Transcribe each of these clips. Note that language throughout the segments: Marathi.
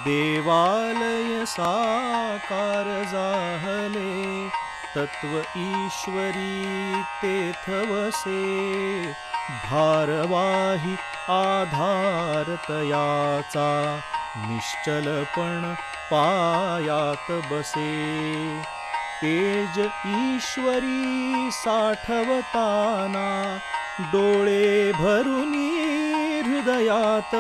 देवालय साकार जाहले, तत्व ईश्वरी तेथ वसे. भारवाही आधार तयाचा, निश्चलपण पायात बसे. तेज ईश्वरी साठवताना, डोळे भरुनी हृदयात.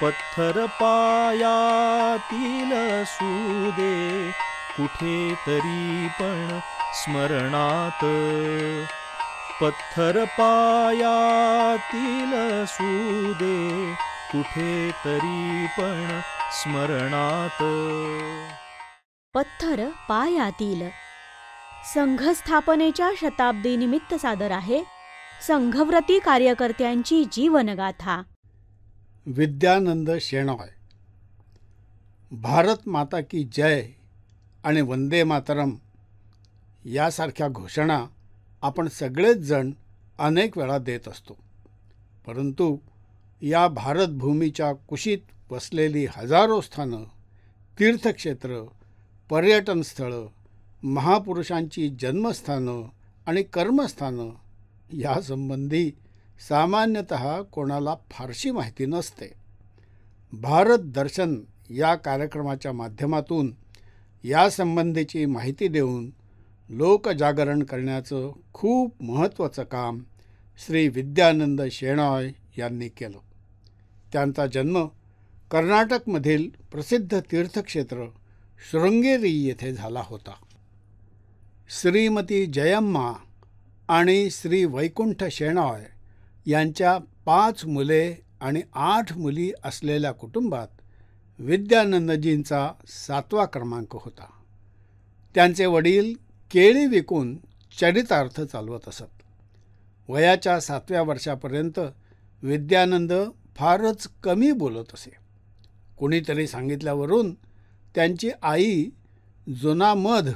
पत्थर पायातील सुदे, कुठेतरी पण स्मरणात. पत्थर पायातील सुदे, कुठेतरी पण स्मरणात. पत्थर पायातील संघस्थापनेच्या शताब्दीनिमित्त सादर आहे संघव्रती कार्यकर्त्यांची जीवनगाथा. विद्यानंद शेणॉय. भारत माता की जय आणि वंदे मातरम यासारख्या घोषणा आपण सगळेच जण अनेक वेळा देत असतो. परंतु या भारतभूमीच्या कुशीत वसलेली हजारो स्थानं, तीर्थक्षेत्र, पर्यटन स्थळं, महापुरुषांची जन्मस्थानं आणि कर्मस्थानं यासंबंधी सामान्यतः कोणाला फारशी माहिती नसते. भारत दर्शन या कार्यक्रमाच्या माध्यमातून यासंबंधीची माहिती देऊन लोकजागरण करण्याचं खूप महत्त्वाचं काम श्री विद्यानंद शेणॉय यांनी केलं. त्यांचा जन्म कर्नाटकमधील प्रसिद्ध तीर्थक्षेत्र शृंगेरी येथे झाला होता. श्रीमती जयम्मा आणि श्री वैकुंठ शेणॉय यांच्या 5 मुले आणि 8 मुली असलेल्या कुटुंबात विद्यानंदजींचा 7वा क्रमांक होता. त्यांचे वडील केळी विकून चरितार्थ चालवत असत. वयाच्या 7व्या वर्षापर्यंत विद्यानंद फारच कमी बोलत असे. कुणीतरी सांगितल्यावरून त्यांची आई जुना मध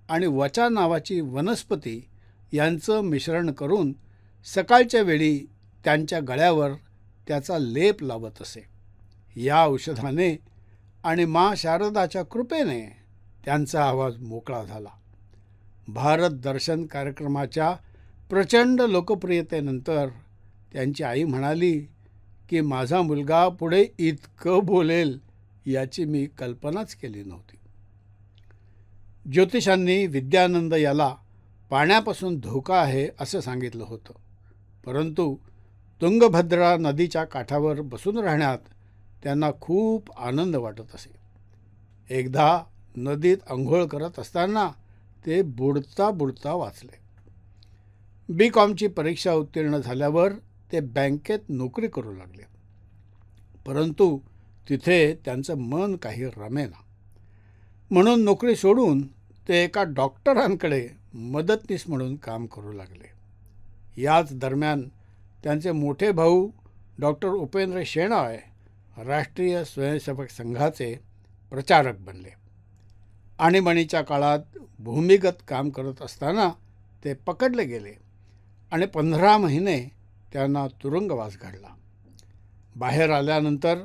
आणि वचा नावाची वनस्पती यांचं मिश्रण करून सकाळच्या वेळी त्यांच्या गळ्यावर त्याचा लेप लावत असे. या औषधाने आणि माँ शारदाच्या कृपेने त्यांचा आवाज मोकळा झाला. भारत दर्शन कार्यक्रमाच्या प्रचंड लोकप्रियतेनंतर त्यांची आई म्हणाली की माझा मुलगा पुढे इतकं बोलेल याची मी कल्पनाच केली नव्हती. ज्योतिषांनी विद्यानंद याला पाण्यापासून धोका आहे असं सांगितलं होतं. परंतु तुंगभद्रा नदीच्या काठावर बसून राहण्यात त्यांना खूप आनंद वाटत असे. एकदा नदीत अंघोळ करत असताना ते बुडता बुडता वाचले. B.Com परीक्षा उत्तीर्ण झाल्यावर ते बँकेत नोकरी करू लागले. परंतु तिथे त्यांचं मन काही रमेना. म्हणून नोकरी सोडून ते एका डॉक्टरांकडे मदतनीस म्हणून काम करू लागले. याच दरम्यान त्यांचे मोठे भाऊ डॉक्टर उपेंद्र शेणॉय राष्ट्रीय स्वयंसेवक संघाचे प्रचारक बनले. आणीबाणीच्या काळात भूमिगत काम करत असताना ते पकडले गेले आणि 15 महिने त्यांना तुरुंगवास घडला. बाहेर आल्यानंतर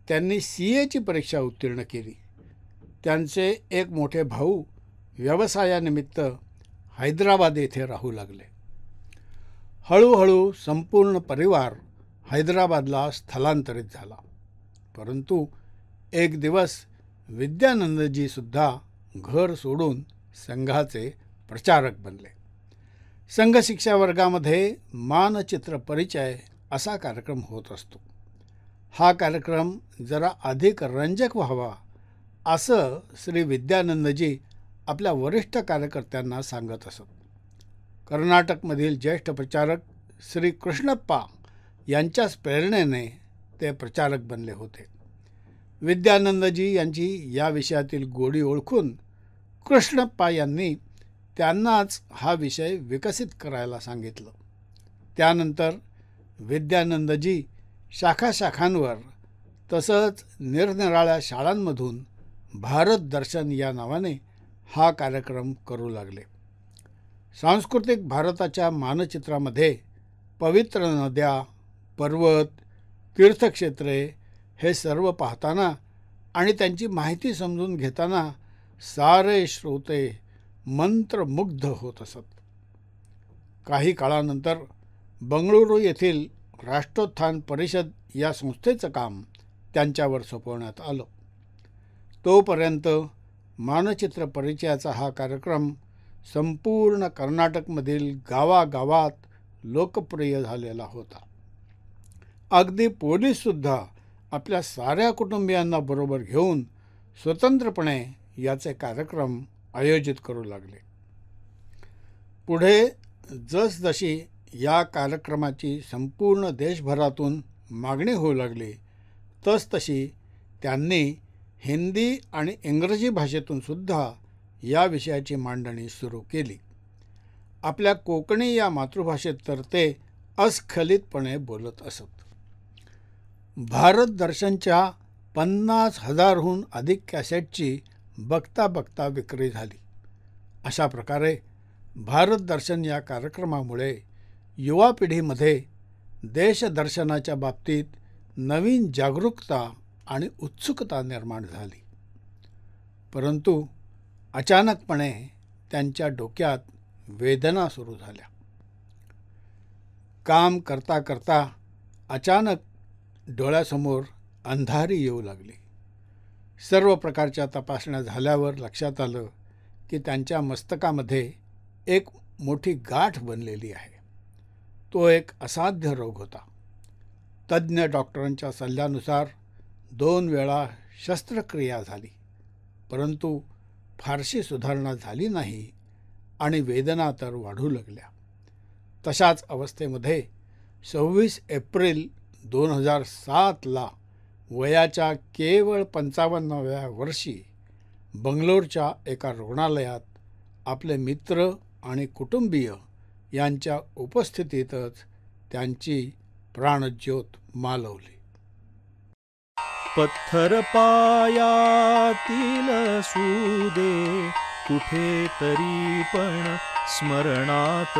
त्यांनी CA परीक्षा उत्तीर्ण केली. त्यांचे एक मोठे भाऊ व्यवसायानिमित्त हैदराबाद येथे राहू लागले. हळूहळू संपूर्ण परिवार हैदराबादला स्थलांतरित झाला. परंतु एक दिवस विद्यानंदजीसुद्धा घर सोडून संघाचे प्रचारक बनले. संघ शिक्षा वर्गामध्ये मानचित्र परिचय असा कार्यक्रम होत असतो. हा कार्यक्रम जरा अधिक रंजक व्हावा असं श्री विद्यानंदजी आपल्या वरिष्ठ कार्यकर्त्यांना सांगत असत. कर्नाटकमधील ज्येष्ठ प्रचारक श्री कृष्णप्पा यांच्याच प्रेरणेने ते प्रचारक बनले होते. विद्यानंदजी यांची या विषयातील गोडी ओळखून कृष्णप्पा यांनी त्यांनाच हा विषय विकसित करायला सांगितलं. त्यानंतर विद्यानंदजी शाखाशाखांवर तसंच निरनिराळ्या शाळांमधून भारत दर्शन या नावाने हा कार्यक्रम करू लागले. सांस्कृतिक भारताच्या मानचित्रामध्ये पवित्र नद्या, पर्वत, तीर्थक्षेत्रे, हे सर्व पाहताना आणि त्यांची माहिती समजून घेताना सारे श्रोते मंत्रमुग्ध होत असत. काही काळानंतर बंगळुरू येथील राष्ट्रोत्थान परिषद या संस्थेचं काम त्यांच्यावर सोपवण्यात आलं. तोपर्यंत मानचित्र परिचयाचा हा कार्यक्रम संपूर्ण कर्नाटकमधील गावागावात लोकप्रिय झालेला होता. अगदी पोलीससुद्धा आपल्या साऱ्या कुटुंबियांना बरोबर घेऊन स्वतंत्रपणे याचे कार्यक्रम आयोजित करू लागले. पुढे जसजशी या कार्यक्रमाची संपूर्ण देशभरातून मागणी होऊ लागली तसतशी त्यांनी हिंदी आणि इंग्रजी भाषेतून सुद्धा या विषयाची मांडणी सुरू केली. आपल्या कोकणी या मातृभाषेत तर ते अस्खलितपणे बोलत असत. भारत दर्शनच्या 50,000हून अधिक कॅसेटची बघता बघता विक्री झाली. अशा प्रकारे भारत दर्शन या कार्यक्रमामुळे युवा पिढीमध्ये देशदर्शनाच्या बाबतीत नवीन जागरूकता आणि उत्सुकता निर्माण झाली. परंतु अचानकपणे त्यांच्या डोक्यात वेदना सुरू झाल्या. काम करता करता अचानक डोळ्यासमोर अंधारी येऊ लागली. सर्व प्रकारच्या तपासण्या झाल्यावर लक्षात आलं की त्यांच्या मस्तकामध्ये एक मोठी गाठ बनलेली आहे. तो एक असाध्य रोग होता. तज्ज्ञ डॉक्टरांच्या सल्ल्यानुसार 2 वेळा शस्त्रक्रिया झाली, परंतु फारशी सुधारणा झाली नाही आणि वेदना तर वाढू लागल्या. तशाच अवस्थेमध्ये 26 एप्रिल 2007ला वयाच्या केवळ 55व्या वर्षी बंगलोरच्या एका रुग्णालयात आपले मित्र आणि कुटुंबीय यांच्या उपस्थितीतच त्यांची प्राणज्योत मालवली. पत्थर पायातील असू दे कुठे तरी पण स्मरणात